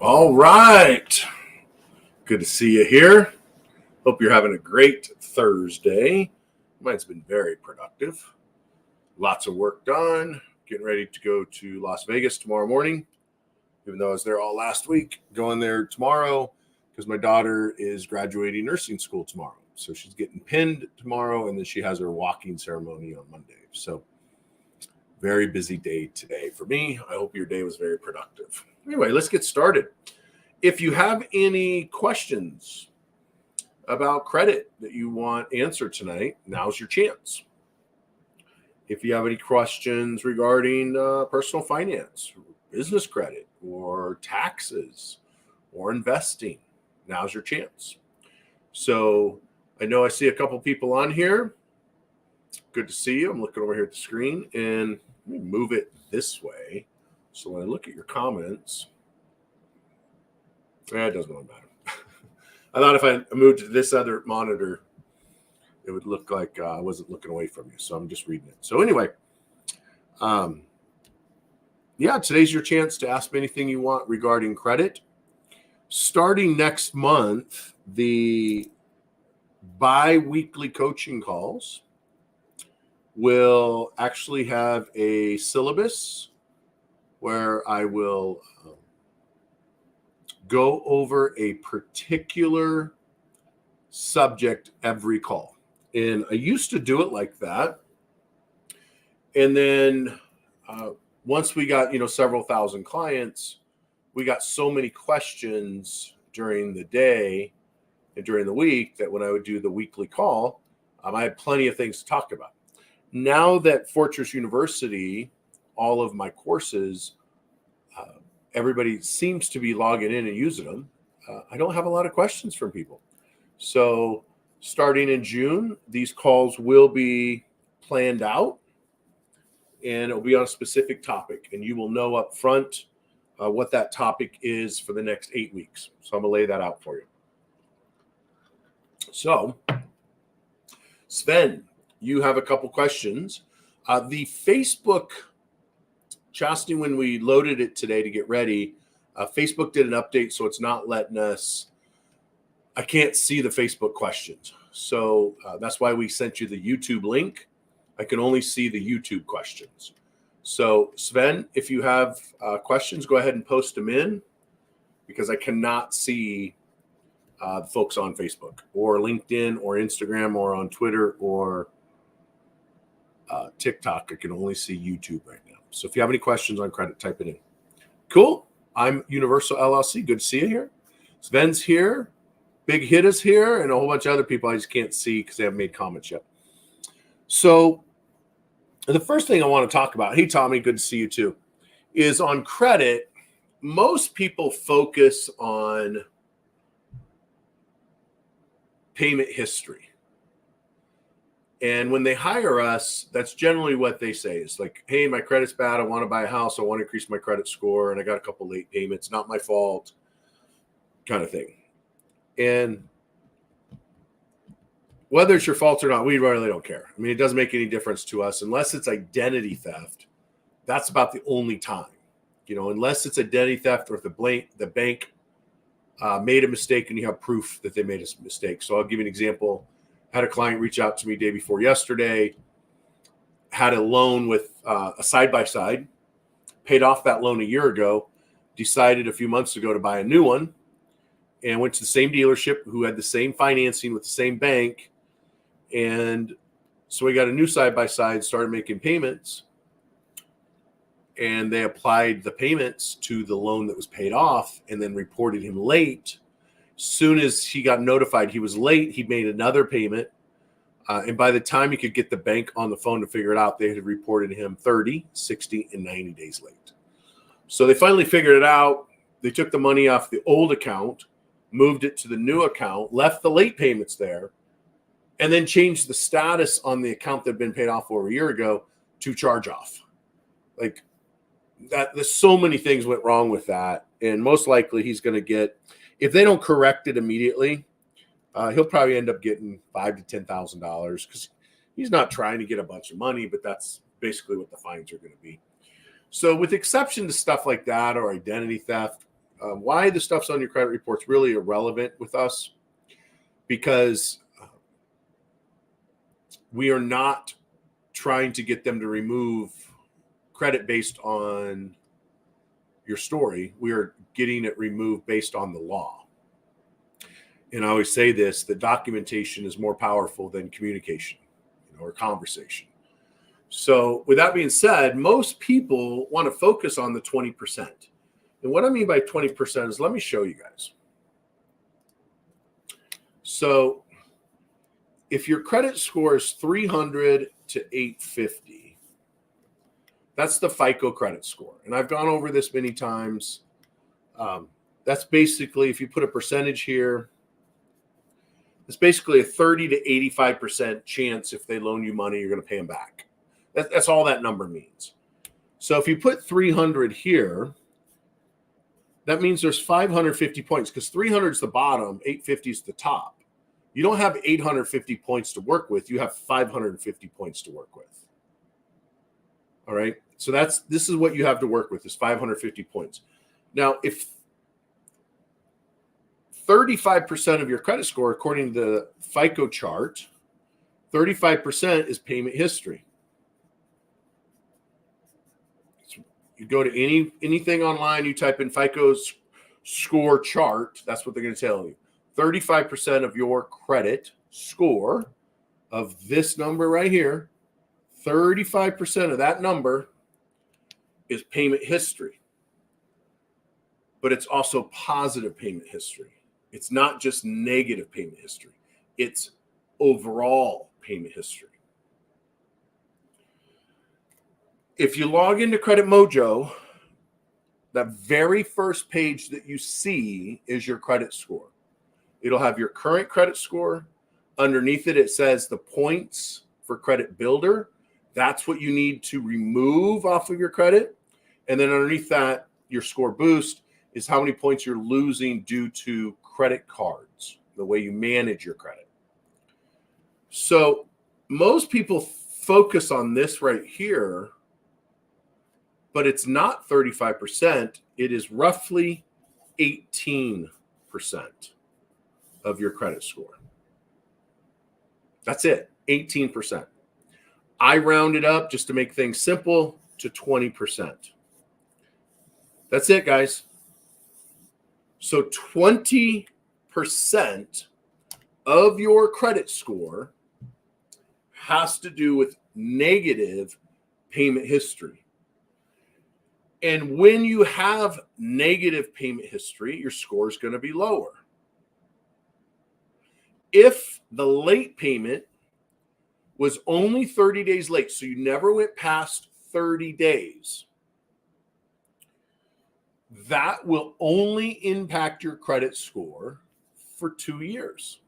All right. Good to see you here. Hope you're having a great Thursday. Mine's been very productive. Lots of work done. Getting ready to go to Las Vegas tomorrow morning, even though I was there all last week. Going there tomorrow because my daughter is graduating nursing school tomorrow. So she's getting pinned tomorrow, and then she has her walking ceremony on Monday. So very busy day today for me. I hope your day was very productive. Anyway, let's get started. If you have any questions about credit that you want answered tonight, now's your chance. If you have any questions regarding personal finance, business credit, or taxes, or investing, now's your chance. So I know I see a couple people on here. Good to see you. I'm looking over here at the screen, and let me move it this way. So when I look at your comments, it doesn't really matter. I thought if I moved to this other monitor, it would look like I wasn't looking away from you. So I'm just reading it. So anyway, today's your chance to ask me anything you want regarding credit. Starting next month, the bi-weekly coaching calls will actually have a syllabus where I will go over a particular subject every call. And I used to do it like that. And then once we got, several thousand clients, we got so many questions during the day and during the week that when I would do the weekly call, I had plenty of things to talk about. Now that Fortress University, all of my courses, everybody seems to be logging in and using them. I don't have a lot of questions from people. So starting in June, these calls will be planned out, and it'll be on a specific topic. And you will know up front what that topic is for the next 8 weeks. So I'm going to lay that out for you. So, Sven, you have a couple questions. The Facebook, Chastity, when we loaded it today to get ready, Facebook did an update, so it's not letting us, I can't see the Facebook questions. So that's why we sent you the YouTube link. I can only see the YouTube questions. So Sven, if you have questions, go ahead and post them in, because I cannot see the folks on Facebook or LinkedIn or Instagram or on Twitter or TikTok. I can only see YouTube right now. So if you have any questions on credit, type it in. Cool. I'm Universal LLC. Good to see you here. Sven's here. Big Hit is here, and a whole bunch of other people I just can't see because they haven't made comments yet. So the first thing I want to talk about, hey, Tommy, good to see you too, is on credit. Most people focus on payment history. And when they hire us, that's generally what they say. It's like, hey, my credit's bad. I want to buy a house. I want to increase my credit score. And I got a couple late payments. Not my fault, kind of thing. And whether it's your fault or not, we really don't care. I mean, it doesn't make any difference to us unless it's identity theft. That's about the only time, unless it's identity theft or if the bank made a mistake and you have proof that they made a mistake. So I'll give you an example. Had a client reach out to me day before yesterday, had a loan with a side-by-side, paid off that loan a year ago, decided a few months ago to buy a new one, and went to the same dealership who had the same financing with the same bank. And so we got a new side-by-side, started making payments, and they applied the payments to the loan that was paid off and then reported him late. Soon as he got notified he was late, he made another payment. And by the time he could get the bank on the phone to figure it out, they had reported him 30, 60, and 90 days late. So they finally figured it out. They took the money off the old account, moved it to the new account, left the late payments there, and then changed the status on the account that had been paid off over a year ago to charge off. Like that, there's so many things went wrong with that. And most likely he's going to get, if they don't correct it immediately, he'll probably end up getting $5,000 to $10,000 because he's not trying to get a bunch of money, but that's basically what the fines are going to be. So with exception to stuff like that or identity theft, Why the stuff's on your credit report's really irrelevant with us, because we are not trying to get them to remove credit based on your story. We are getting it removed based on the law. And I always say this, that documentation is more powerful than communication, or conversation. So with that being said, most people want to focus on the 20%. And what I mean by 20% is, let me show you guys. So if your credit score is 300 to 850, that's the FICO credit score. And I've gone over this many times. That's basically, if you put a percentage here, it's basically a 30 to 85% chance if they loan you money, you're going to pay them back. That's all that number means. So if you put 300 here, that means there's 550 points, because 300 is the bottom, 850 is the top. You don't have 850 points to work with. You have 550 points to work with. All right. So this is what you have to work with, is 550 points. Now, if 35% of your credit score, according to the FICO chart, 35% is payment history. So you go to anything online, you type in FICO's score chart, that's what they're going to tell you. 35% of your credit score, of this number right here, 35% of that number is payment history. But it's also positive payment history. It's not just negative payment history. It's overall payment history. If you log into Credit Mojo, that very first page that you see is your credit score. It'll have your current credit score. Underneath it, it says the points for Credit Builder. That's what you need to remove off of your credit. And then underneath that, your score boost is how many points you're losing due to credit cards, the way you manage your credit. So most people focus on this right here, but it's not 35%. It is roughly 18% of your credit score. That's it, 18%. I round it up just to make things simple to 20%. That's it, guys. So 20% of your credit score has to do with negative payment history. And when you have negative payment history, your score is going to be lower. If the late payment was only 30 days late, so you never went past 30 days, that will only impact your credit score for 2 years.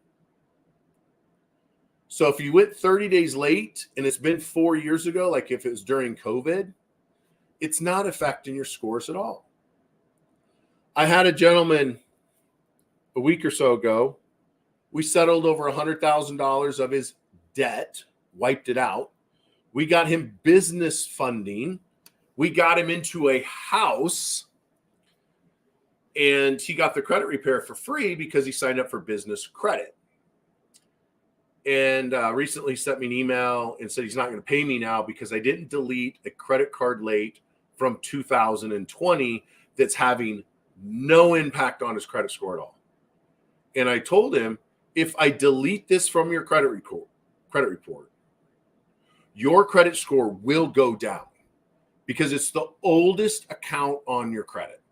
So if you went 30 days late and it's been 4 years ago, like if it was during COVID, it's not affecting your scores at all. I had a gentleman a week or so ago. We settled over $100,000 of his debt, wiped it out. We got him business funding. We got him into a house, and he got the credit repair for free because he signed up for business credit. And recently sent me an email and said he's not going to pay me now because I didn't delete a credit card late from 2020 that's having no impact on his credit score at all. And I told him, if I delete this from your credit report, your credit score will go down because it's the oldest account on your credit.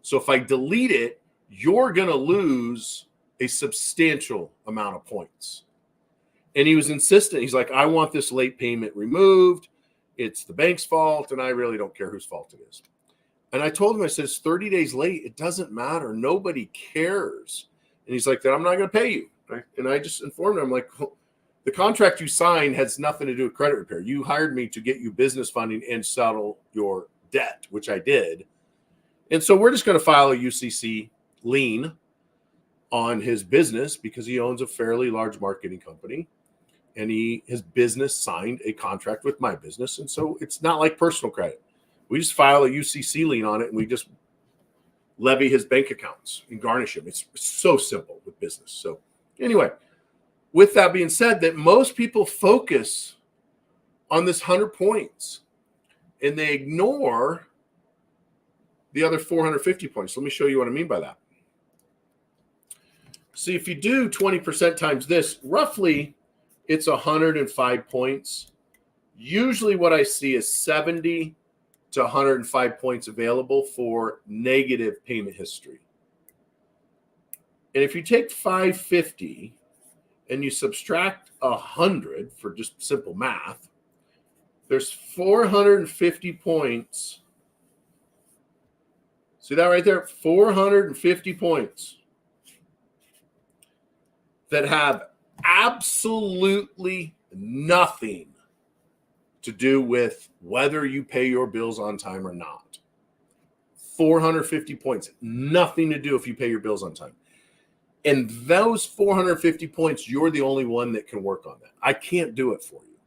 So if I delete it, you're going to lose a substantial amount of points. And he was insistent. He's like, I want this late payment removed. It's the bank's fault, and I really don't care whose fault it is. And I told him, I said, it's 30 days late. It doesn't matter. Nobody cares. And he's like, then I'm not going to pay you. And I just informed him, I'm like, the contract you signed has nothing to do with credit repair. You hired me to get you business funding and settle your debt, which I did. And so we're just going to file a UCC lien on his business because he owns a fairly large marketing company. And his business signed a contract with my business. And so it's not like personal credit. We just file a UCC lien on it, and we just levy his bank accounts and garnish them. It's so simple with business. So anyway, with that being said, that most people focus on this 100 points and they ignore the other 450 points. Let me show you what I mean by that. See, if you do 20% times this, roughly it's 105 points. Usually what I see is 70 to 105 points available for negative payment history. And if you take 550 and you subtract 100 for just simple math, there's 450 points. See that right there? 450 points that have absolutely nothing to do with whether you pay your bills on time or not. 450 points, nothing to do if you pay your bills on time. And those 450 points, you're the only one that can work on that. I can't do it for you.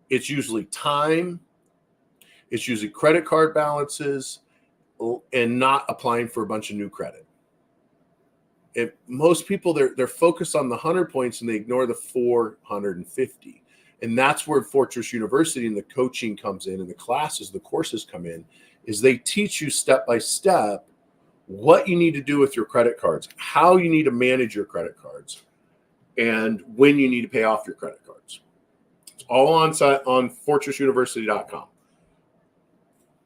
It's usually time, it's usually credit card balances, and not applying for a bunch of new credit. If most people, they're focused on the 100 points and they ignore the 450. And that's where Fortress University and the coaching comes in, and the classes, the courses come in, is they teach you step by step what you need to do with your credit cards, how you need to manage your credit cards, and when you need to pay off your credit cards. It's all on site on fortressuniversity.com.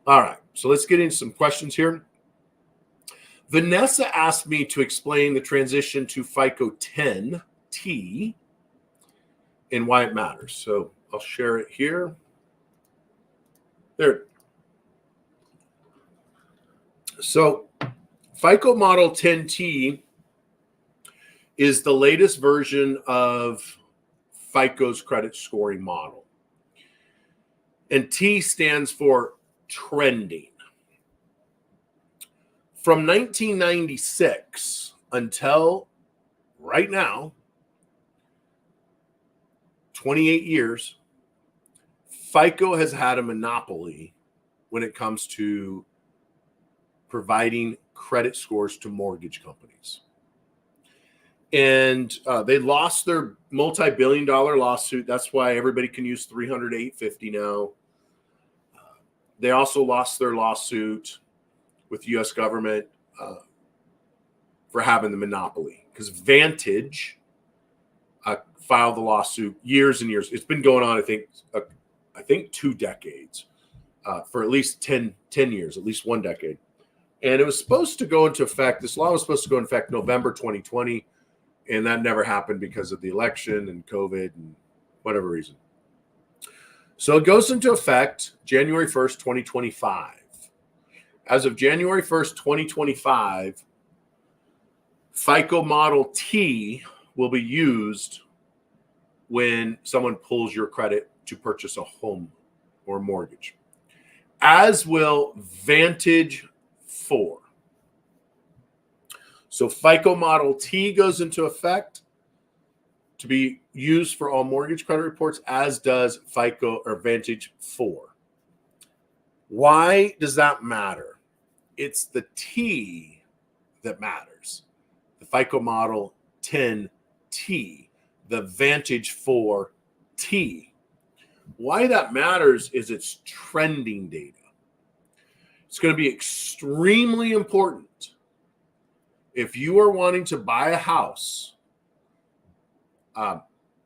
All right, so let's get into some questions here. Vanessa asked me to explain the transition to FICO 10T and why it matters. So I'll share it here. There. So FICO Model 10T is the latest version of FICO's credit scoring model. And T stands for trending. From 1996 until right now, 28 years, FICO has had a monopoly when it comes to providing credit scores to mortgage companies. And they lost their multi-billion-dollar lawsuit. That's why everybody can use 300-850 now. They also lost their lawsuit with the U.S. government for having the monopoly, because Vantage filed the lawsuit years and years. It's been going on, I think 2 decades, for at least 10 years, at least 1 decade. And it was supposed to go into effect, this law was supposed to go into effect November 2020, and that never happened because of the election and COVID and whatever reason. So it goes into effect January 1st, 2025. As of January 1st, 2025, FICO Model T will be used when someone pulls your credit to purchase a home or mortgage, as will Vantage 4. So FICO Model T goes into effect to be used for all mortgage credit reports, as does FICO or Vantage 4. Why does that matter? It's the T that matters. The FICO Model 10T, the Vantage 4T. Why that matters is it's trending data. It's going to be extremely important if you are wanting to buy a house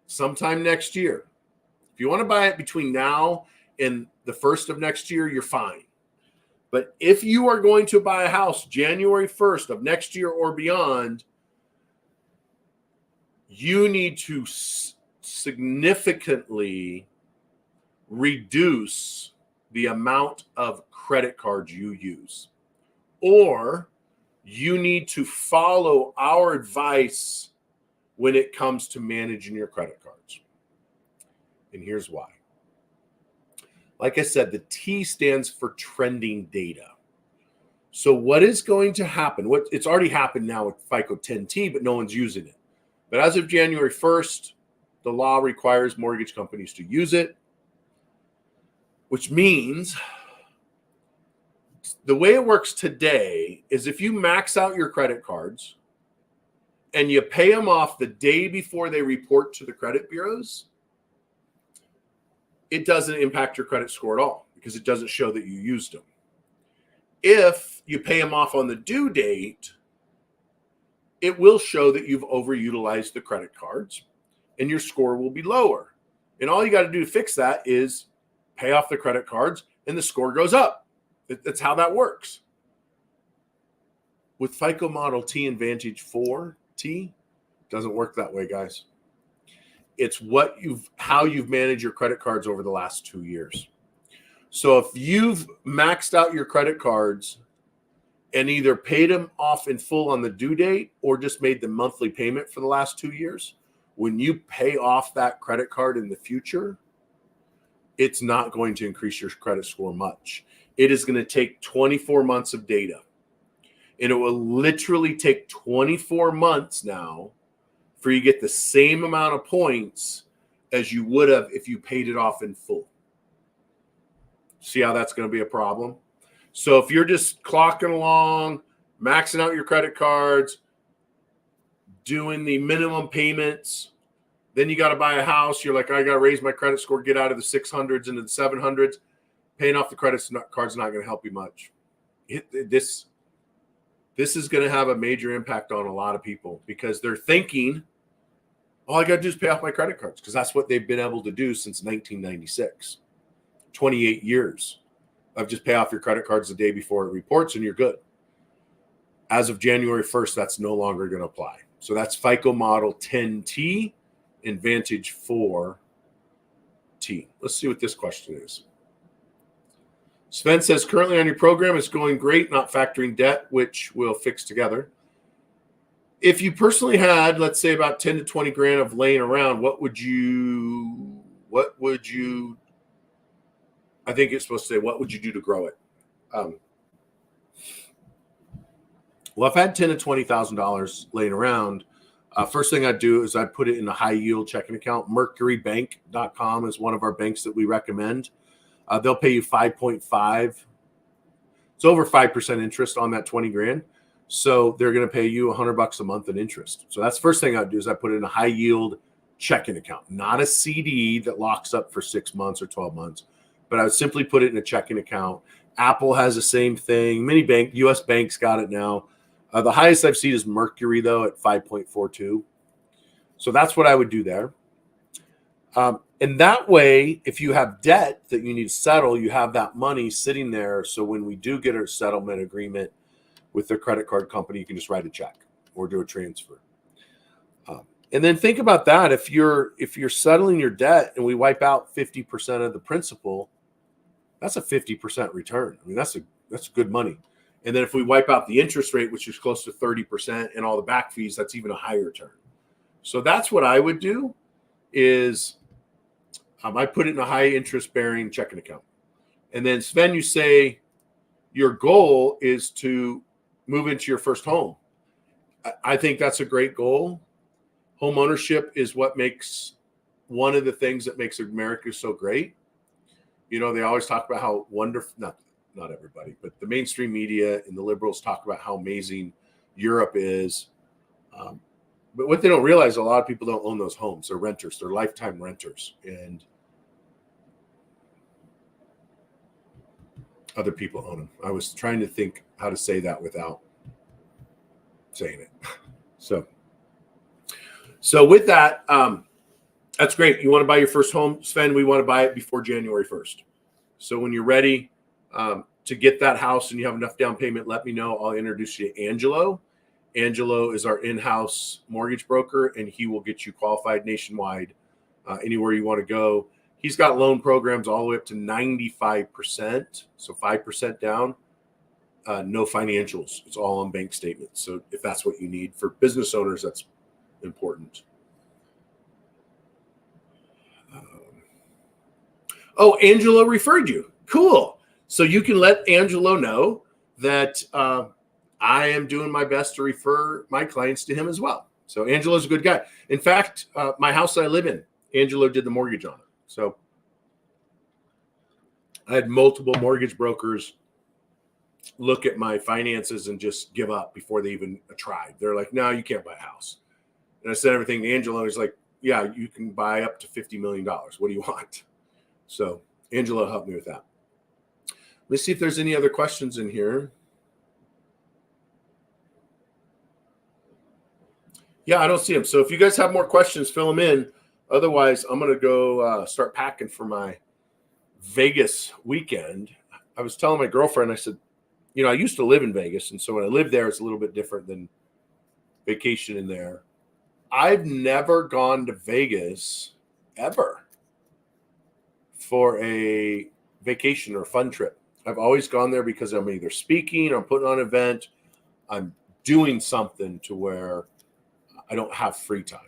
sometime next year. If you want to buy it between now and the 1st of next year, you're fine. But if you are going to buy a house January 1st of next year or beyond, you need to significantly reduce the amount of credit cards you use. Or you need to follow our advice when it comes to managing your credit cards. And here's why. Like I said, the T stands for trending data. So what is going to happen? It's already happened now with FICO 10T, but no one's using it. But as of January 1st, the law requires mortgage companies to use it, which means The way it works today is if you max out your credit cards and you pay them off the day before they report to the credit bureaus, it doesn't impact your credit score at all because it doesn't show that you used them. If you pay them off on the due date, it will show that you've overutilized the credit cards and your score will be lower. And all you got to do to fix that is pay off the credit cards and the score goes up. That's how that works. With FICO Model T and Vantage 4T, doesn't work that way, guys. It's how you've managed your credit cards over the last 2 years. So if you've maxed out your credit cards and either paid them off in full on the due date or just made the monthly payment for the last 2 years, when you pay off that credit card in the future, it's not going to increase your credit score much. It is going to take 24 months of data. And it will literally take 24 months now for you to get the same amount of points as you would have if you paid it off in full. See how that's going to be a problem? So if you're just clocking along, maxing out your credit cards, doing the minimum payments, then you got to buy a house. You're like, I got to raise my credit score, get out of the 600s into the 700s. Paying off the credit card's not going to help you much. This is going to have a major impact on a lot of people because they're thinking, all I got to do is pay off my credit cards because that's what they've been able to do since 1996. 28 years of just pay off your credit cards the day before it reports and you're good. As of January 1st, that's no longer going to apply. So that's FICO Model 10T and Vantage 4T. Let's see what this question is. Sven says, currently on your program, it's going great, not factoring debt, which we'll fix together. If you personally had, let's say, about 10 to 20 grand of laying around, what would you, I think it's supposed to say, what would you do to grow it? Well, if I had $10,000 to $20,000 laying around, first thing I'd do is I'd put it in a high yield checking account. Mercurybank.com is one of our banks that we recommend. They'll pay you 5.5. It's over 5% interest on that 20 grand. So they're going to pay you $100 a month in interest. So that's the first thing I'd do is I put it in a high yield checking account, not a CD that locks up for 6 months or 12 months, but I would simply put it in a checking account. Apple has the same thing. Many U.S. banks got it now. The highest I've seen is Mercury, though, at 5.42. So that's what I would do there. And that way, if you have debt that you need to settle, you have that money sitting there. So when we do get a settlement agreement with the credit card company, you can just write a check or do a transfer. And then think about that. If you're settling your debt and we wipe out 50% of the principal, that's a 50% return. I mean, that's good money. And then if we wipe out the interest rate, which is close to 30%, and all the back fees, that's even a higher return. So that's what I would do is I put it in a high interest bearing checking account. And then Sven, you say your goal is to move into your first home. I think that's a great goal. Home ownership is what makes one of the things that makes America so great. You know, they always talk about how wonderful, not everybody, but the mainstream media and the liberals talk about how amazing Europe is. But what they don't realize, a lot of people don't own those homes. They're renters. They're lifetime renters. And other people own them. I was trying to think how to say that without saying it. So with that, that's great. You want to buy your first home, Sven? We want to buy it before January 1st. So when you're ready to get that house and you have enough down payment, let me know. I'll introduce you to Angelo. Angelo is our in-house mortgage broker, and he will get you qualified nationwide anywhere you want to go. He's got loan programs all the way up to 95%, so 5% down, no financials. It's all on bank statements. So if that's what you need for business owners, that's important. Oh, Angelo referred you. Cool. So you can let Angelo know that I am doing my best to refer my clients to him as well. So Angelo's a good guy. In fact, my house that I live in, Angelo did the mortgage on it. So I had multiple mortgage brokers look at my finances and just give up before they even tried. They're like, no, you can't buy a house. And I said everything to Angela. He's like, yeah, you can buy up to $50 million. What do you want? So Angela helped me with that. Let's see if there's any other questions in here. Yeah, I don't see them. So if you guys have more questions, fill them in. Otherwise, I'm going to go start packing for my Vegas weekend. I was telling my girlfriend, I said, you know, I used to live in Vegas. And so when I lived there, it's a little bit different than vacationing there. I've never gone to Vegas ever for a vacation or fun trip. I've always gone there because I'm either speaking, I'm putting on an event, I'm doing something to where I don't have free time.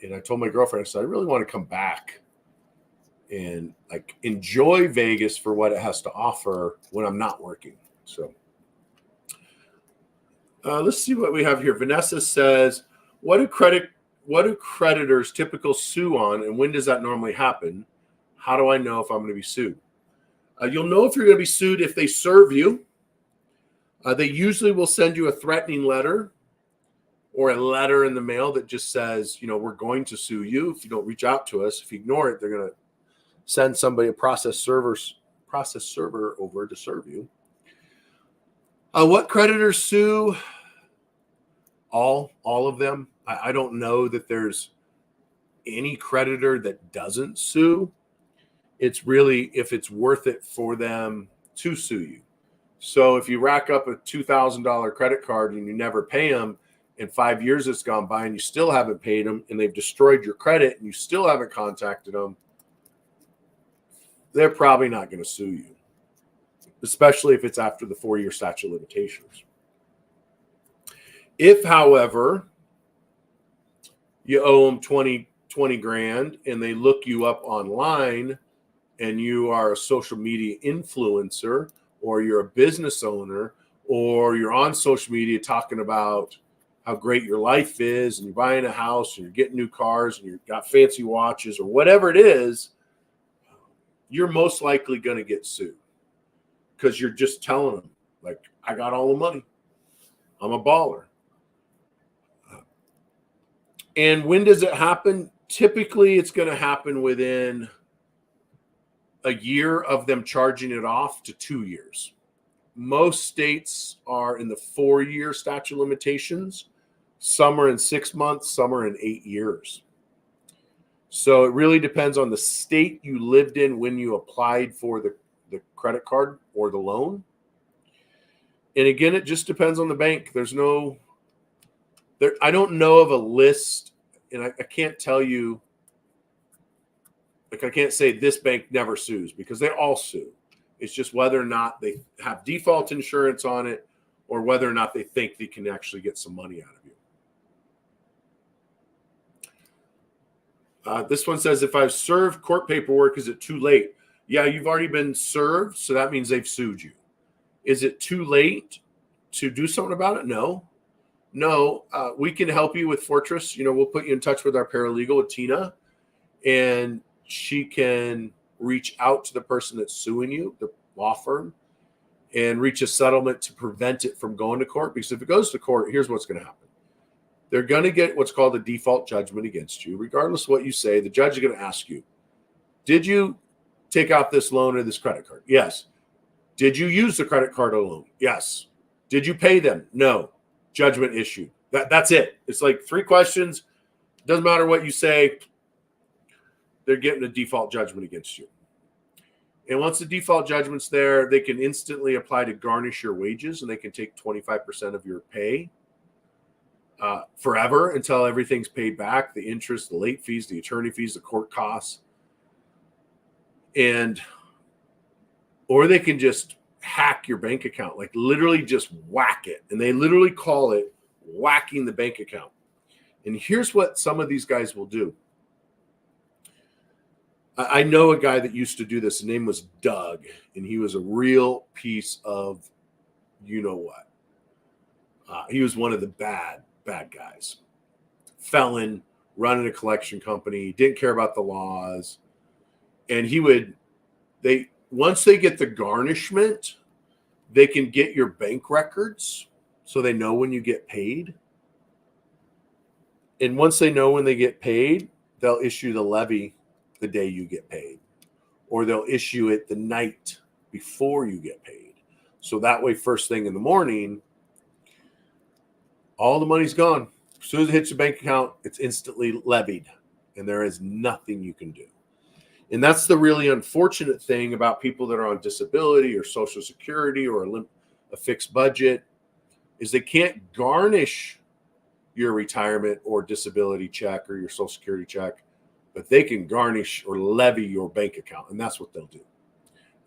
And I told my girlfriend, I said, I really want to come back and like enjoy Vegas for what it has to offer when I'm not working. So let's see what we have here. Vanessa says, what do creditors typically sue on, and when does that normally happen? How do I know if I'm going to be sued? You'll know if you're going to be sued if they serve you. They usually will send you a threatening letter or a letter in the mail that just says, you know, we're going to sue you if you don't reach out to us. If you ignore it, they're going to send somebody, a process server over to serve you. What creditors sue? All of them. I don't know that there's any creditor that doesn't sue. It's really if it's worth it for them to sue you. So if you rack up a $2,000 credit card and you never pay them, and 5 years has gone by and you still haven't paid them, and they've destroyed your credit and you still haven't contacted them, they're probably not going to sue you, especially if it's after the 4-year statute of limitations. If, however, you owe them 20 grand and they look you up online and you are a social media influencer or you're a business owner or you're on social media talking about how great your life is and you're buying a house and you're getting new cars and you've got fancy watches or whatever it is, you're most likely going to get sued because you're just telling them, like, I got all the money. I'm a baller. And when does it happen? Typically, it's going to happen within a year of them charging it off to 2 years. Most states are in the 4-year statute of limitations. Some are in 6 months, some are in 8 years. So it really depends on the state you lived in when you applied for the credit card or the loan. And again, it just depends on the bank. I don't know of a list, and I can't tell you, like I can't say this bank never sues because they all sue. It's just whether or not they have default insurance on it or whether or not they think they can actually get some money out of you. This one says, if I've served court paperwork, is it too late? Yeah, you've already been served, so that means they've sued you. Is it too late to do something about it? No, we can help you with Fortress. We'll put you in touch with our paralegal, with Tina, and she can reach out to the person that's suing you, the law firm, and reach a settlement to prevent it from going to court. Because if it goes to court, here's what's going to happen. They're going to get what's called a default judgment against you. Regardless of what you say, the judge is going to ask you, did you take out this loan or this credit card? Yes. Did you use the credit card or loan? Yes. Did you pay them? No. Judgment issued. That's it. It's like 3 questions. Doesn't matter what you say. They're getting a default judgment against you. And once the default judgment's there, they can instantly apply to garnish your wages, and they can take 25% of your pay forever until everything's paid back, the interest, the late fees, the attorney fees, the court costs. Or they can just hack your bank account, like literally just whack it. And they literally call it whacking the bank account. And here's what some of these guys will do. I know a guy that used to do this. His name was Doug, and he was a real piece of you-know-what. He was one of the bad guys. Felon, running a collection company, didn't care about the laws. And once they get the garnishment, They can get your bank records so they know when you get paid. And once they know when they get paid, they'll issue the levy the day you get paid, or they'll issue it the night before you get paid. So that way, first thing in the morning, all the money's gone. As soon as it hits your bank account, it's instantly levied, and there is nothing you can do. And that's the really unfortunate thing about people that are on disability or Social Security or a fixed budget, is they can't garnish your retirement or disability check or your Social Security check, but they can garnish or levy your bank account, and that's what they'll do.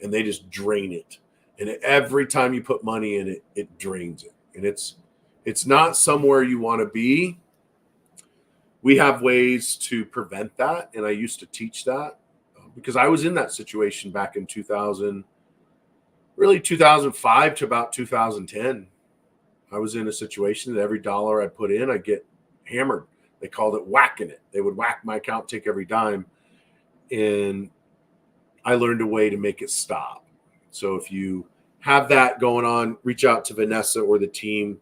And they just drain it. And every time you put money in it, it drains it. And it's not somewhere you want to be. We have ways to prevent that, and I used to teach that because I was in that situation back in 2005 to about 2010. I was in a situation that every dollar I put in, I'd get hammered. They called it whacking it. They would whack my account, take every dime. And I learned a way to make it stop. So if you have that going on, reach out to Vanessa or the team,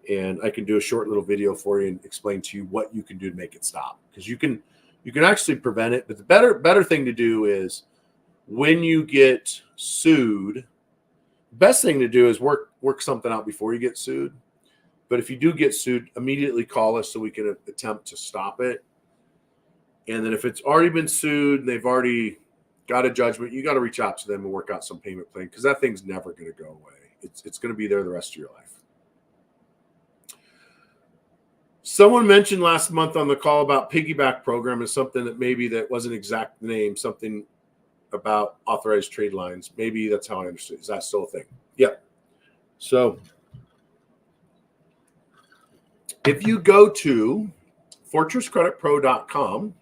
and I can do a short little video for you and explain to you what you can do to make it stop. Because you can actually prevent it. But the better thing to do is when you get sued, the best thing to do is work something out before you get sued. But if you do get sued, immediately call us so we can attempt to stop it. And then if it's already been sued and they've already got a judgment, you got to reach out to them and work out some payment plan, because that thing's never going to go away. It's going to be there the rest of your life. Someone mentioned last month on the call about piggyback program is something that maybe that wasn't exact name, something about authorized trade lines. Maybe that's how I understood. Is that still a thing? Yep. So if you go to fortresscreditpro.com,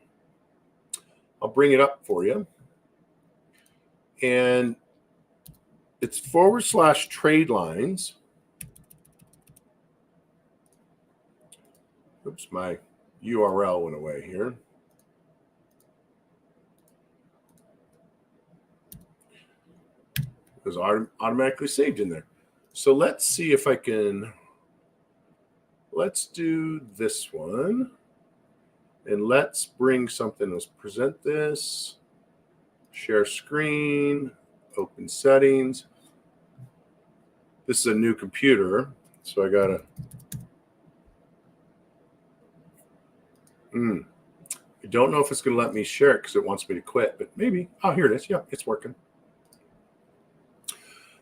I'll bring it up for you. And it's /trade lines. Oops, my URL went away here. It was automatically saved in there. So let's see if I can. Let's do this one. And let's bring something. Let's present this. Share screen. Open settings. This is a new computer, so I got to. I don't know if it's going to let me share it because it wants me to quit, but maybe. Oh, here it is. Yeah, it's working.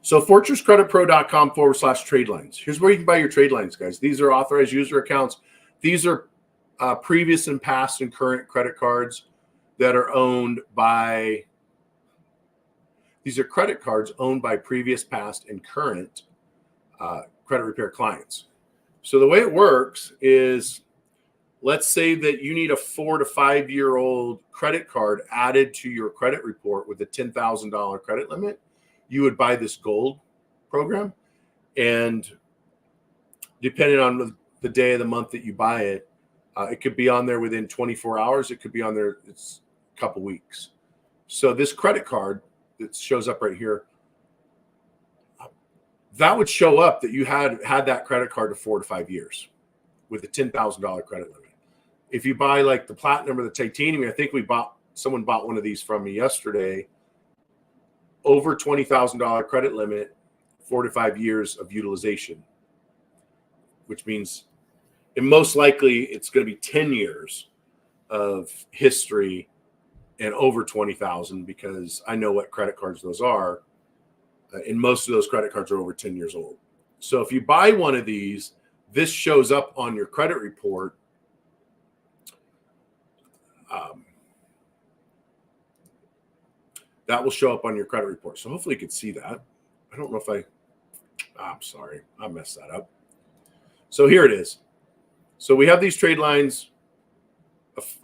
So fortresscreditpro.com /trade lines. Here's where you can buy your trade lines, guys. These are authorized user accounts. These are previous and past and current credit cards that are owned by. These are credit cards owned by previous, past, and current credit repair clients. So the way it works is, let's say that you need a 4 to 5 year old credit card added to your credit report with a $10,000 credit limit. You would buy this gold program, and depending on the day of the month that you buy it, it could be on there within 24 hours. It could be on there it's a couple weeks. So this credit card that shows up right here, that would show up that you had that credit card for 4 to 5 years with a $10,000 credit limit. If you buy like the platinum or the titanium, I think someone bought one of these from me yesterday, over $20,000 credit limit, 4 to 5 years of utilization, which means, and most likely it's going to be 10 years of history and over 20,000, because I know what credit cards those are. And most of those credit cards are over 10 years old. So if you buy one of these, this shows up on your credit report. That will show up on your credit report. So hopefully you can see that. I don't know if I'm sorry. I messed that up. So here it is. So we have these trade lines.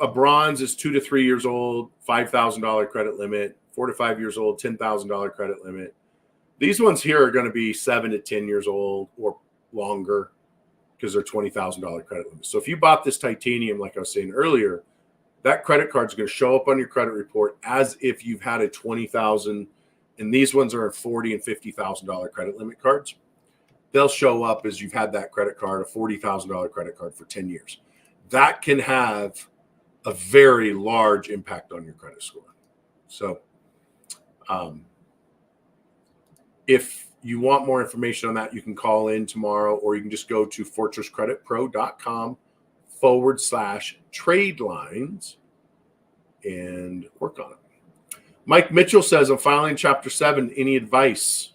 A bronze is 2 to 3 years old, $5,000 credit limit, 4 to 5 years old, $10,000 credit limit. These ones here are going to be 7 to 10 years old or longer because they're $20,000 credit limit. So if you bought this titanium, like I was saying earlier, that credit card is going to show up on your credit report as if you've had a $20,000 and these ones are $40,000 and $50,000 credit limit cards. They'll show up as you've had that credit card, a $40,000 credit card for 10 years. That can have a very large impact on your credit score. So if you want more information on that, you can call in tomorrow, or you can just go to fortresscreditpro.com/trade lines and work on it. Mike Mitchell says, I'm filing Chapter 7. Any advice?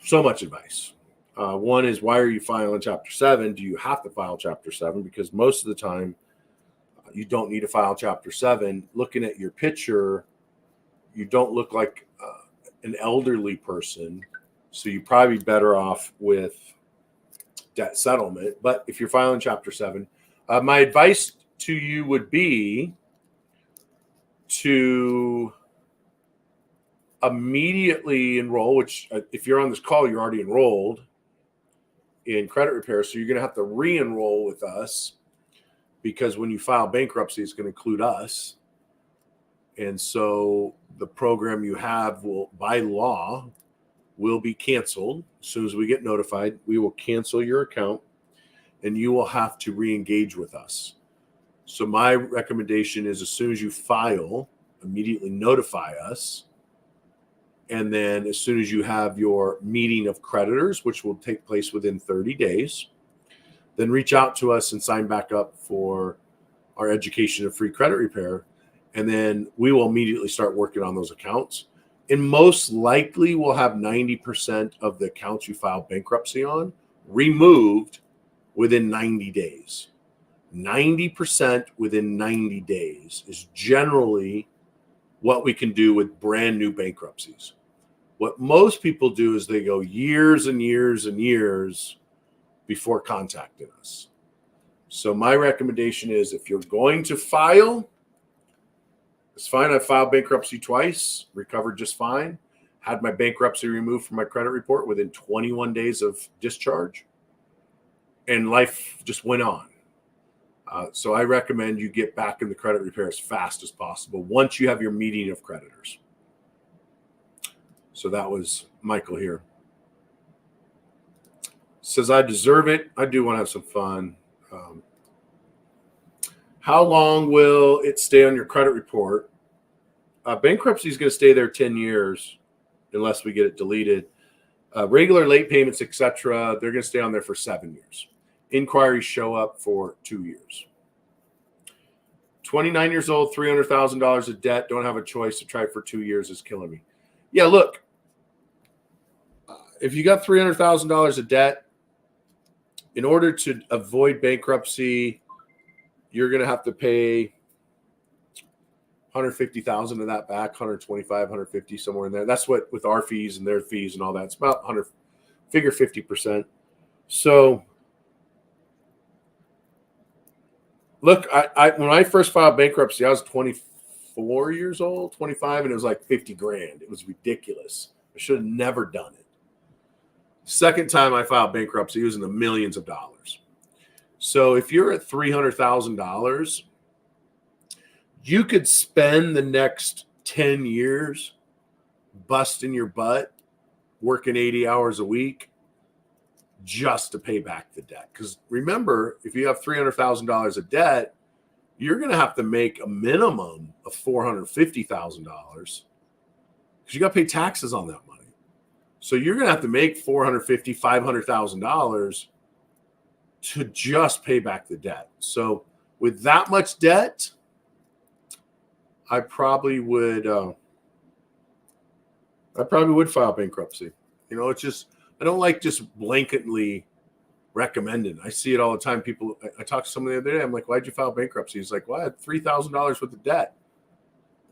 So much advice. One is, why are you filing Chapter 7? Do you have to file Chapter 7? Because most of the time, you don't need to file Chapter 7. Looking at your picture, you don't look like an elderly person, so you're probably better off with debt settlement. But if you're filing Chapter 7, my advice to you would be to immediately enroll, which if you're on this call, you're already enrolled in credit repair. So you're going to have to re-enroll with us, because when you file bankruptcy, it's going to include us. And so the program you have will, by law, will be canceled. As soon as we get notified, we will cancel your account and you will have to re-engage with us. So my recommendation is, as soon as you file, immediately notify us. And then as soon as you have your meeting of creditors, which will take place within 30 days, then reach out to us and sign back up for our education of free credit repair. And then we will immediately start working on those accounts. And most likely we'll have 90% of the accounts you filed bankruptcy on removed within 90 days. 90% within 90 days is generally what we can do with brand new bankruptcies. What most people do is they go years and years and years before contacting us. So my recommendation is, if you're going to file, it's fine. I filed bankruptcy twice, recovered just fine, had my bankruptcy removed from my credit report within 21 days of discharge, and life just went on. So I recommend you get back in the credit repair as fast as possible once you have your meeting of creditors. So that was Michael here. Says, I deserve it. I do want to have some fun. How long will it stay on your credit report? Bankruptcy is going to stay there 10 years unless we get it deleted. Regular late payments, etc., they're going to stay on there for 7 years. Inquiries show up for 2 years. 29 years old, $300,000 of debt, don't have a choice to try for 2 years is killing me. Yeah, look, if you got $300,000 of debt, in order to avoid bankruptcy, you're going to have to pay $150,000 of that back, $125,000, $150,000, somewhere in there. That's what, with our fees and their fees and all that, it's about 100, figure 50%. So look, I when I first filed bankruptcy, I was 24 years old, 25, and it was like 50 grand. It was ridiculous. I should have never done it. Second time I filed bankruptcy, it was in the millions of dollars. So if you're at $300,000, you could spend the next 10 years busting your butt, working 80 hours a week just to pay back the debt. Because remember, if you have $300,000 of debt, you're going to have to make a minimum of $450,000 because you got to pay taxes on that money. So you're going to have to make $450,000, $500,000 to just pay back the debt. So with that much debt, I probably would file bankruptcy. You know, it's just, I don't like just blanketly recommending. I see it all the time. People, I talked to someone the other day. I'm like, why'd you file bankruptcy? He's like, well, I had $3,000 worth of debt.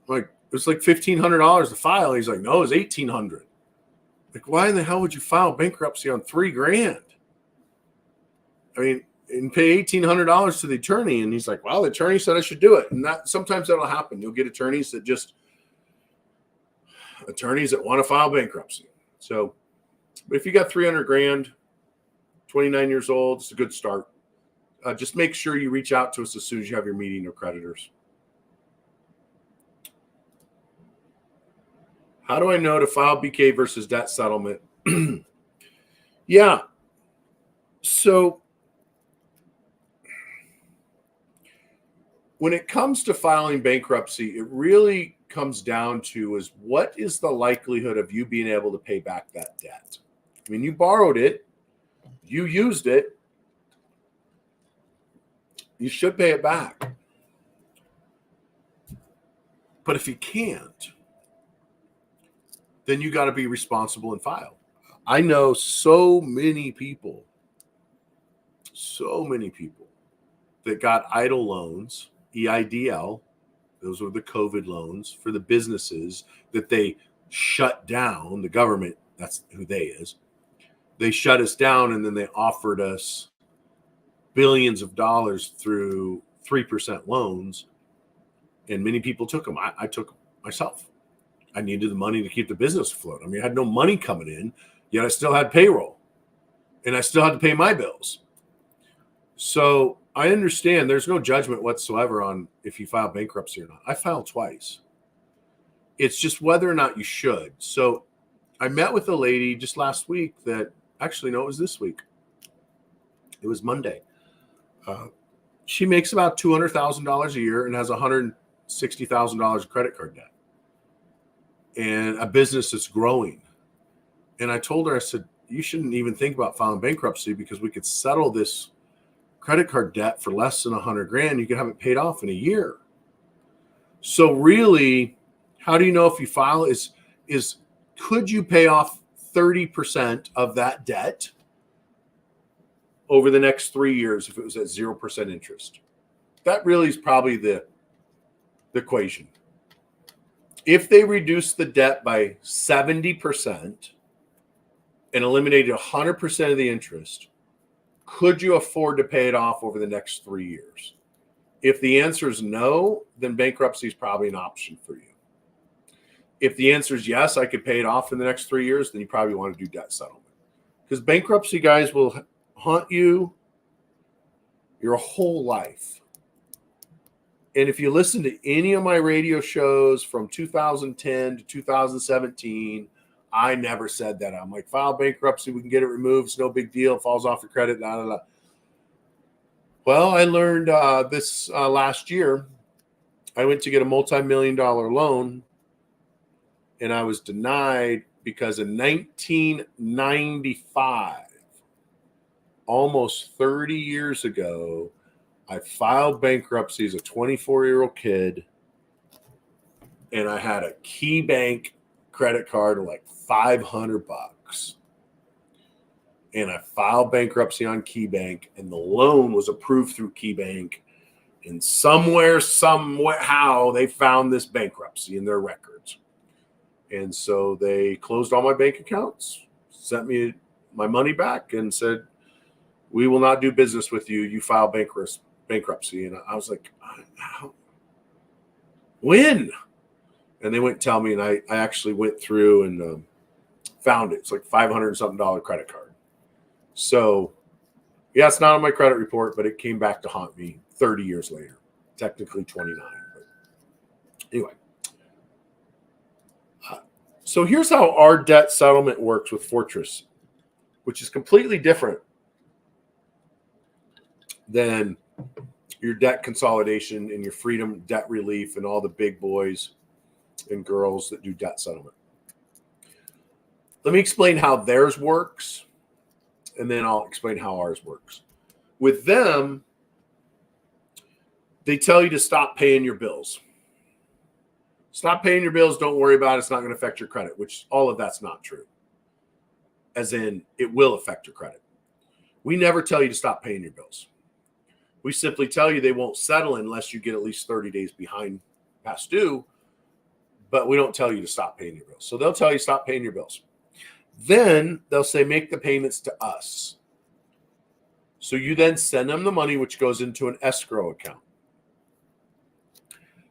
I'm like, it was like $1,500 to file. He's like, no, it was $1,800. Like, why in the hell would you file bankruptcy on $3,000? I mean, and pay $1,800 to the attorney. And he's like, well, the attorney said I should do it. And that sometimes that'll happen. You'll get attorneys that want to file bankruptcy. So, but if you got 300 grand, 29 years old, it's a good start. Just make sure you reach out to us as soon as you have your meeting of creditors. How do I know to file BK versus debt settlement? Yeah. So when it comes to filing bankruptcy, it really comes down to is what is the likelihood of you being able to pay back that debt? I mean, you borrowed it, you used it, you should pay it back. But if you can't, then you got to be responsible and file. I know so many people that got EIDL loans, EIDL, those were the COVID loans for the businesses that they shut down. The government, that's who they is. They shut us down and then they offered us billions of dollars through 3% loans. And many people took them. I took them myself. I needed the money to keep the business afloat. I mean, I had no money coming in, yet I still had payroll and I still had to pay my bills. So I understand there's no judgment whatsoever on if you file bankruptcy or not. I filed twice. It's just whether or not you should. So I met with a lady just last week that actually, no, it was this week. It was Monday. She makes about $200,000 a year and has $160,000 of credit card debt and a business that's growing. And I told her, I said, you shouldn't even think about filing bankruptcy because we could settle this credit card debt for less than $100,000. You could have it paid off in a year. So really, how do you know if you file is could you pay off 30% of that debt over the next 3 years if it was at 0% interest? That really is probably the equation. If they reduce the debt by 70% and eliminated 100% of the interest, could you afford to pay it off over the next 3 years? If the answer is no, then bankruptcy is probably an option for you. If the answer is yes, I could pay it off in the next 3 years, then you probably want to do debt settlement. Because bankruptcy guys will haunt you your whole life. And if you listen to any of my radio shows from 2010 to 2017, I never said that. I'm like, file bankruptcy, we can get it removed. It's no big deal. It falls off your credit. Blah, blah, blah. Well, I learned this last year. I went to get a multi-million-dollar loan, and I was denied because in 1995, almost 30 years ago, I filed bankruptcy as a 24-year-old kid, and I had a Key Bank credit card of like $500. And I filed bankruptcy on Key Bank, and the loan was approved through Key Bank. And somewhere, somehow, they found this bankruptcy in their records. And so they closed all my bank accounts, sent me my money back, and said, we will not do business with you. You file bankruptcy. And I was like, when? And they wouldn't tell me. And I actually went through and found it. It's like $500 something credit card. So, yeah, it's not on my credit report, but it came back to haunt me 30 years later, technically 29. But anyway. So here's how our debt settlement works with Fortress, which is completely different than your debt consolidation and your freedom debt relief and all the big boys and girls that do debt settlement. Let me explain how theirs works, and then I'll explain how ours works. With them, they tell you to stop paying your bills. Stop paying your bills. Don't worry about it. It's not going to affect your credit, which all of that's not true. As in, it will affect your credit. We never tell you to stop paying your bills. We simply tell you they won't settle unless you get at least 30 days behind past due, but we don't tell you to stop paying your bills. So they'll tell you stop paying your bills. Then they'll say make the payments to us. So you then send them the money, which goes into an escrow account.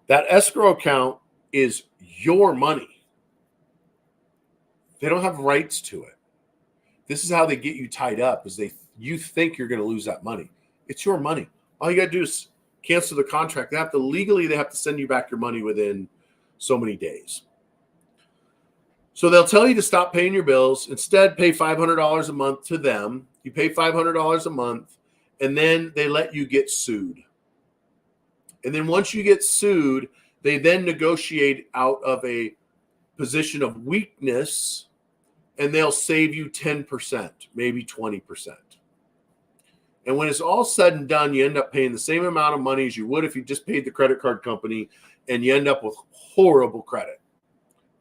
That escrow account is your money. They don't have rights to it. This is how they get you tied up, is you think you're going to lose that money. It's your money. All you got to do is cancel the contract. They have to send you back your money within so many days. So they'll tell you to stop paying your bills. Instead, pay $500 a month to them. You pay $500 a month, and then they let you get sued. And then once you get sued, they then negotiate out of a position of weakness, and they'll save you 10%, maybe 20%. And when it's all said and done, you end up paying the same amount of money as you would if you just paid the credit card company, and you end up with horrible credit.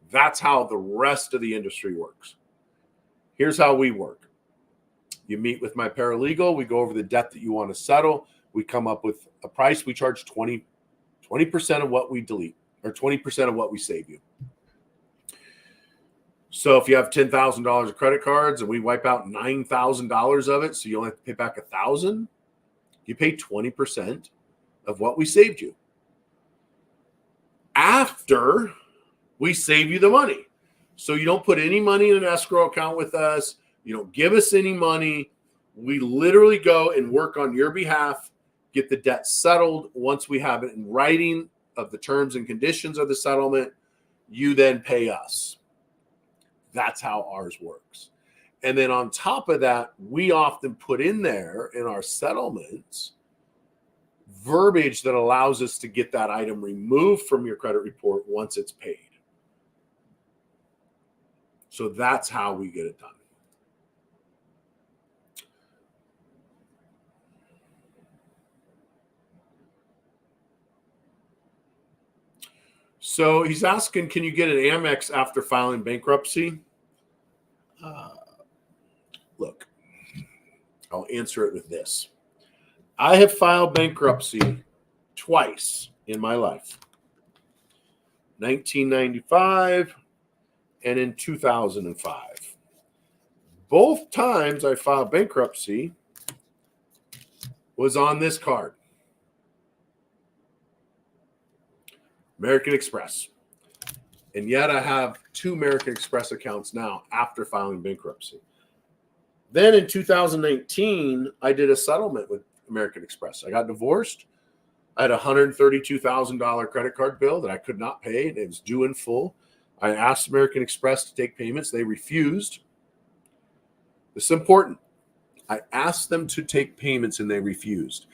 That's how the rest of the industry works. Here's how we work. You meet with my paralegal. We go over the debt that you want to settle. We come up with a price. We charge 20% of what we delete, or 20% of what we save you. So if you have $10,000 of credit cards and we wipe out $9,000 of it, so you only have to pay back $1,000, you pay 20% of what we saved you. After we save you the money. So you don't put any money in an escrow account with us. You don't give us any money. We literally go and work on your behalf, get the debt settled. Once we have it in writing of the terms and conditions of the settlement, you then pay us. That's how ours works. And then on top of that, we often put in there in our settlements verbiage that allows us to get that item removed from your credit report once it's paid. So that's how we get it done. So he's asking, can you get an Amex after filing bankruptcy? Look, I'll answer it with this. I have filed bankruptcy twice in my life. 1995 and in 2005. Both times I filed bankruptcy was on this card. American Express. And yet I have 2 American Express accounts now after filing bankruptcy. Then in 2019, I did a settlement with American Express. I got divorced. I had a $132,000 credit card bill that I could not pay. It was due in full. I asked American Express to take payments. They refused. This is important. I asked them to take payments and they refused.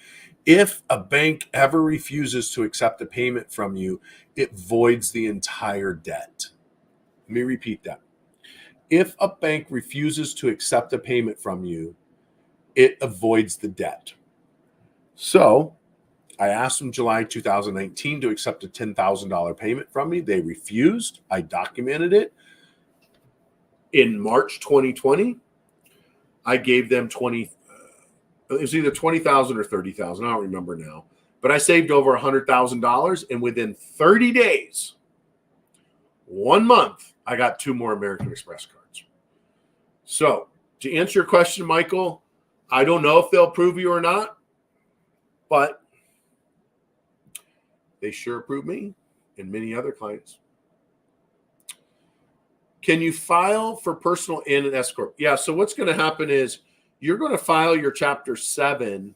If a bank ever refuses to accept a payment from you, it voids the entire debt. Let me repeat that. If a bank refuses to accept a payment from you, it avoids the debt. So I asked them July 2019 to accept a $10,000 payment from me. They refused. I documented it. In March 2020, I gave them it was either $20,000 or $30,000. I don't remember now. But I saved over $100,000. And within 30 days, 1 month, I got 2 more American Express cards. So to answer your question, Michael, I don't know if they'll approve you or not, but they sure approve me and many other clients. Can you file for personal and an S corp? Yeah. So what's going to happen is you're going to file your Chapter 7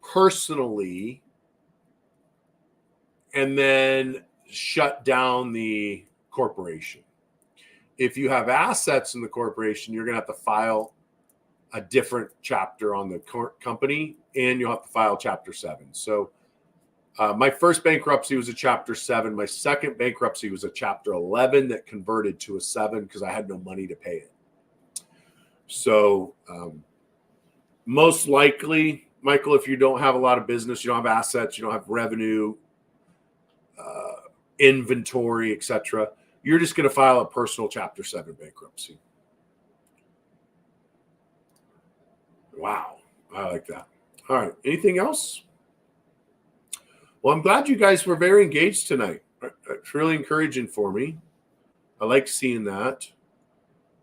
personally and then shut down the corporation. If you have assets in the corporation, you're going to have to file a different chapter on the company, and you'll have to file Chapter 7. So my first bankruptcy was a Chapter 7. My second bankruptcy was a Chapter 11 that converted to a 7 because I had no money to pay it. So most likely, Michael, if you don't have a lot of business, you don't have assets, you don't have revenue, inventory, etc., you're just going to file a personal Chapter 7 bankruptcy. Wow. I like that. All right. Anything else? Well, I'm glad you guys were very engaged tonight. It's really encouraging for me. I like seeing that.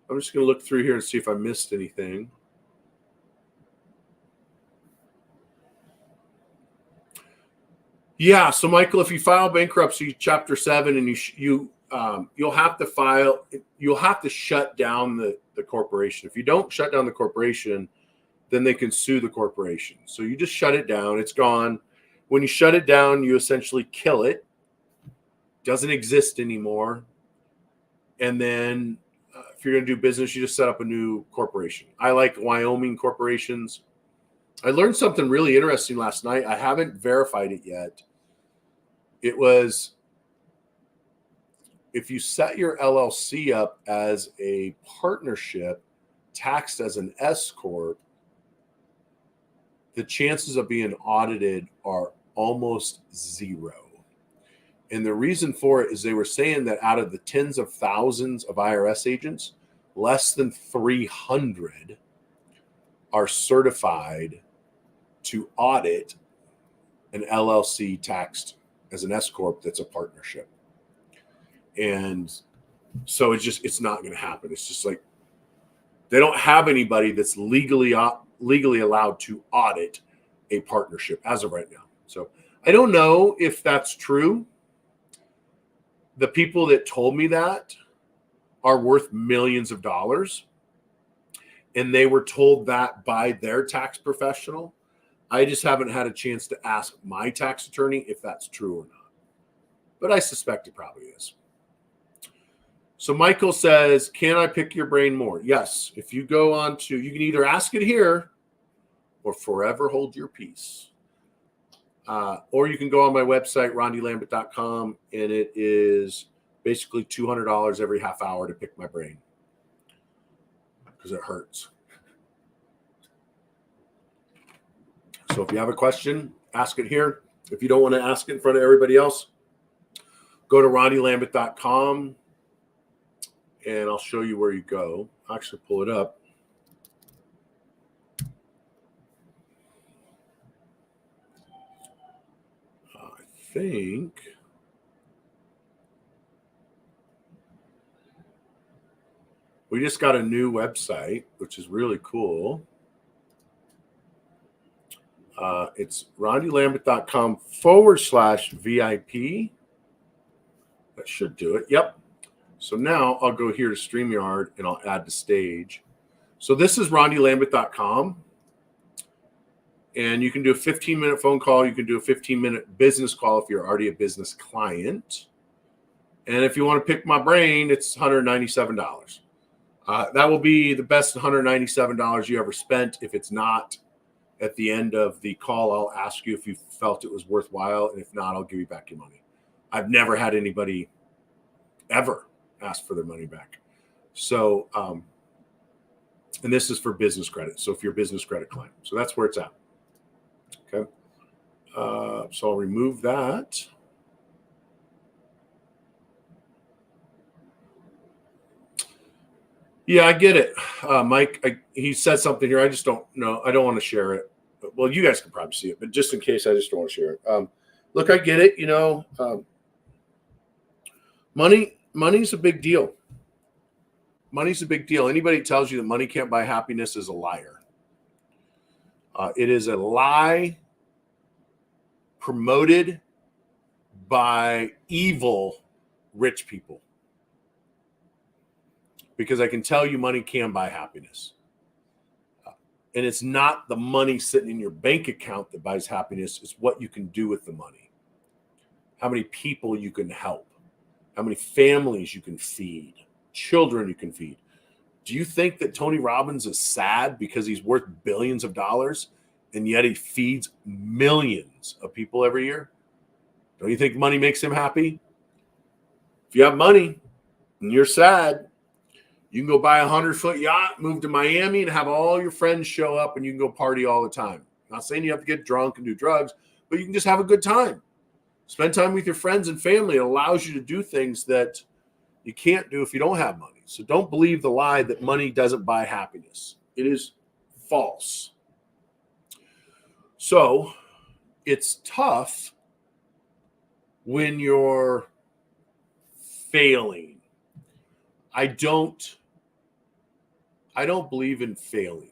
I'm just going to look through here and see if I missed anything. Yeah. So, Michael, if you file bankruptcy Chapter 7 and you'll have to shut down the corporation. If you don't shut down the corporation, then they can sue the corporation. So you just shut it down. It's gone. When you shut it down, you essentially kill it. Doesn't exist anymore. And then if you're going to do business, you just set up a new corporation. I like Wyoming corporations. I learned something really interesting last night. I haven't verified it yet. It was, if you set your LLC up as a partnership, taxed as an S corp, the chances of being audited are almost zero. And the reason for it is they were saying that out of the tens of thousands of IRS agents, less than 300 are certified to audit an LLC taxed as an S corp that's a partnership. And so it's not going to happen. It's just like they don't have anybody that's legally allowed to audit a partnership as of right now. So I don't know if that's true. The people that told me that are worth millions of dollars, and they were told that by their tax professional. I just haven't had a chance to ask my tax attorney if that's true or not, but I suspect it probably is. So Michael says, can I pick your brain more? Yes. If you go on to, you can either ask it here or forever hold your peace. Or you can go on my website, rondilambeth.com, and it is basically $200 every half hour to pick my brain because it hurts. So if you have a question, ask it here. If you don't want to ask it in front of everybody else, go to rondilambeth.com. And I'll show you where you go. I'll actually pull it up. I think we just got a new website, which is really cool. It's rondilambeth.com/VIP. That should do it. Yep. So now I'll go here to StreamYard and I'll add the stage. So this is rondilambeth.com. And you can do a 15-minute phone call. You can do a 15-minute business call if you're already a business client. And if you want to pick my brain, it's $197. That will be the best $197 you ever spent. If it's not, at the end of the call, I'll ask you if you felt it was worthwhile. And if not, I'll give you back your money. I've never had anybody ever ask for their money back. So, and this is for business credit. So if you're a business credit client, so that's where it's at. Okay. So I'll remove that. Yeah, I get it. Mike, he said something here. I just don't know. I don't want to share it. Well, you guys can probably see it, but just in case, I just don't want to share it. Look, I get it. You know, money's a big deal. Money's a big deal. Anybody who tells you that money can't buy happiness is a liar. It is a lie promoted by evil rich people. Because I can tell you money can buy happiness. And it's not the money sitting in your bank account that buys happiness. It's what you can do with the money. How many people you can help. How many families you can feed. Children you can feed. Do you think that Tony Robbins is sad because he's worth billions of dollars and yet he feeds millions of people every year? Don't you think money makes him happy? If you have money and you're sad, you can go buy a 100-foot yacht, move to Miami, and have all your friends show up, and you can go party all the time. I'm not saying you have to get drunk and do drugs, but you can just have a good time. Spend time with your friends and family. It allows you to do things that you can't do if you don't have money. So don't believe the lie that money doesn't buy happiness. It is false. So it's tough when you're failing. I don't believe in failing.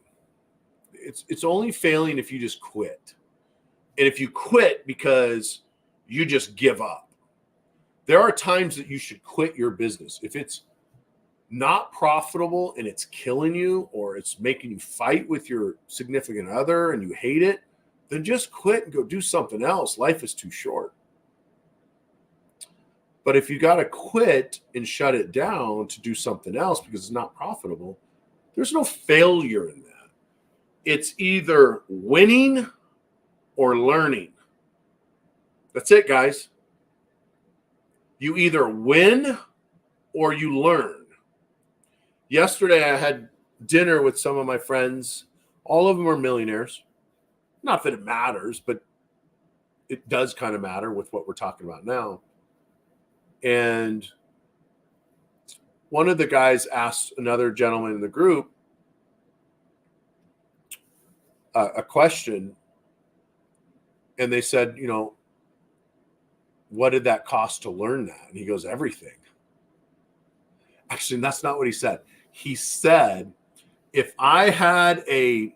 It's only failing if you just quit. And if you quit because you just give up. There are times that you should quit your business. If it's not profitable and it's killing you or it's making you fight with your significant other and you hate it, then just quit and go do something else. Life is too short. But if you got to quit and shut it down to do something else because it's not profitable, there's no failure in that. It's either winning or learning. That's it, guys. You either win or you learn. Yesterday, I had dinner with some of my friends. All of them are millionaires. Not that it matters, but it does kind of matter with what we're talking about now. And one of the guys asked another gentleman in the group a question. And they said, you know, what did that cost to learn that? And he goes, everything. Actually, that's not what he said. He said, if I had a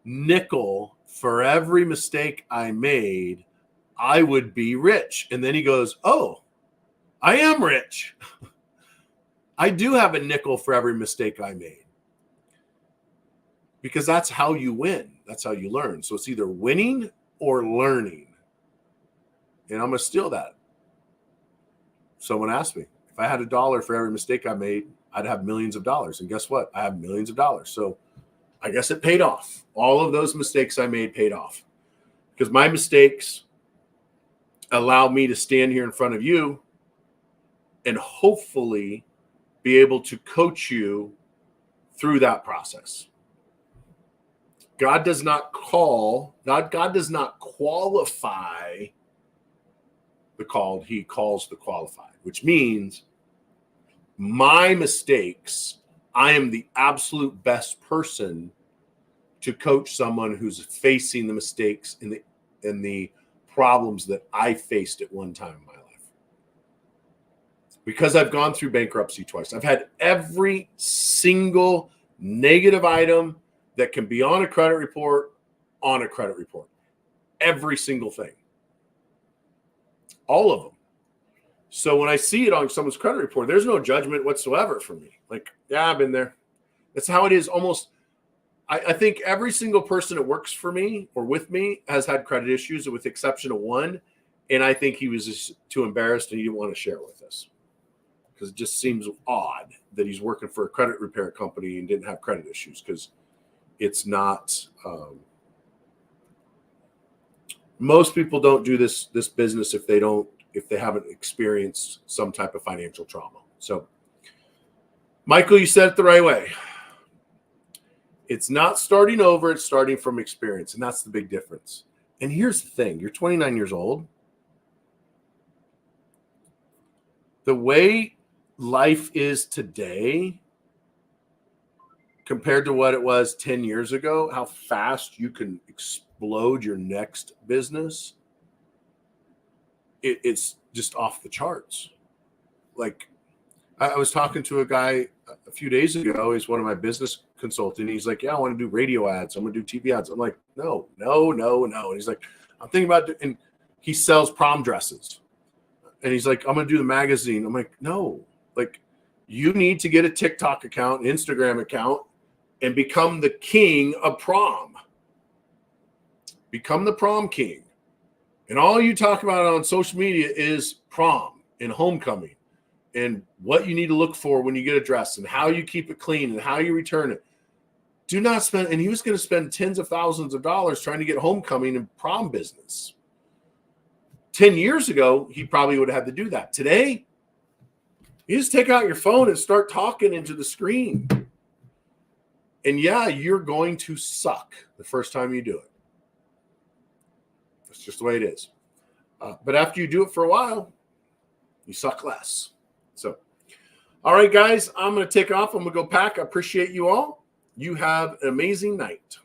nickel for every mistake I made, I would be rich. And then he goes, oh, I am rich. I do have a nickel for every mistake I made. Because that's how you win. That's how you learn. So it's either winning or learning. And I'm going to steal that. Someone asked me, if I had $1 for every mistake I made, I'd have millions of dollars. And guess what? I have millions of dollars. So I guess it paid off. All of those mistakes I made paid off. Because my mistakes allow me to stand here in front of you and hopefully be able to coach you through that process. God does not qualify the called, he calls the qualified, which means my mistakes, I am the absolute best person to coach someone who's facing the mistakes and the problems that I faced at one time in my life. Because I've gone through bankruptcy twice. I've had every single negative item that can be on a credit report. Every single thing. All of them. So when I see it on someone's credit report, there's no judgment whatsoever for me. Like, yeah, I've been there. That's how it is almost. I think every single person that works for me or with me has had credit issues, with the exception of one. And I think he was just too embarrassed and he didn't want to share with us. Because it just seems odd that he's working for a credit repair company and didn't have credit issues, because it's not. Most people don't do this business if they haven't experienced some type of financial trauma. So, Michael, you said it the right way. It's not starting over, it's starting from experience. And that's the big difference. And here's the thing. You're 29 years old. The way life is today compared to what it was 10 years ago, how fast you can explode your next business, it's just off the charts. Like, I was talking to a guy a few days ago. He's one of my business consultants. He's like, yeah, I want to do radio ads. I'm going to do TV ads. I'm like, no. And he's like, I'm thinking about it. And he sells prom dresses. And he's like, I'm going to do the magazine. I'm like, no. Like, you need to get a TikTok account, Instagram account, and become the king of prom. Become the prom king. And all you talk about on social media is prom and homecoming and what you need to look for when you get a dress and how you keep it clean and how you return it. Do not spend, and he was going to spend tens of thousands of dollars trying to get homecoming and prom business. 10 years ago, he probably would have had to do that. Today, you just take out your phone and start talking into the screen. And yeah, you're going to suck the first time you do it. That's just the way it is. But after you do it for a while, you suck less. So, all right, guys, I'm going to take off. I'm going to go pack. I appreciate you all. You have an amazing night.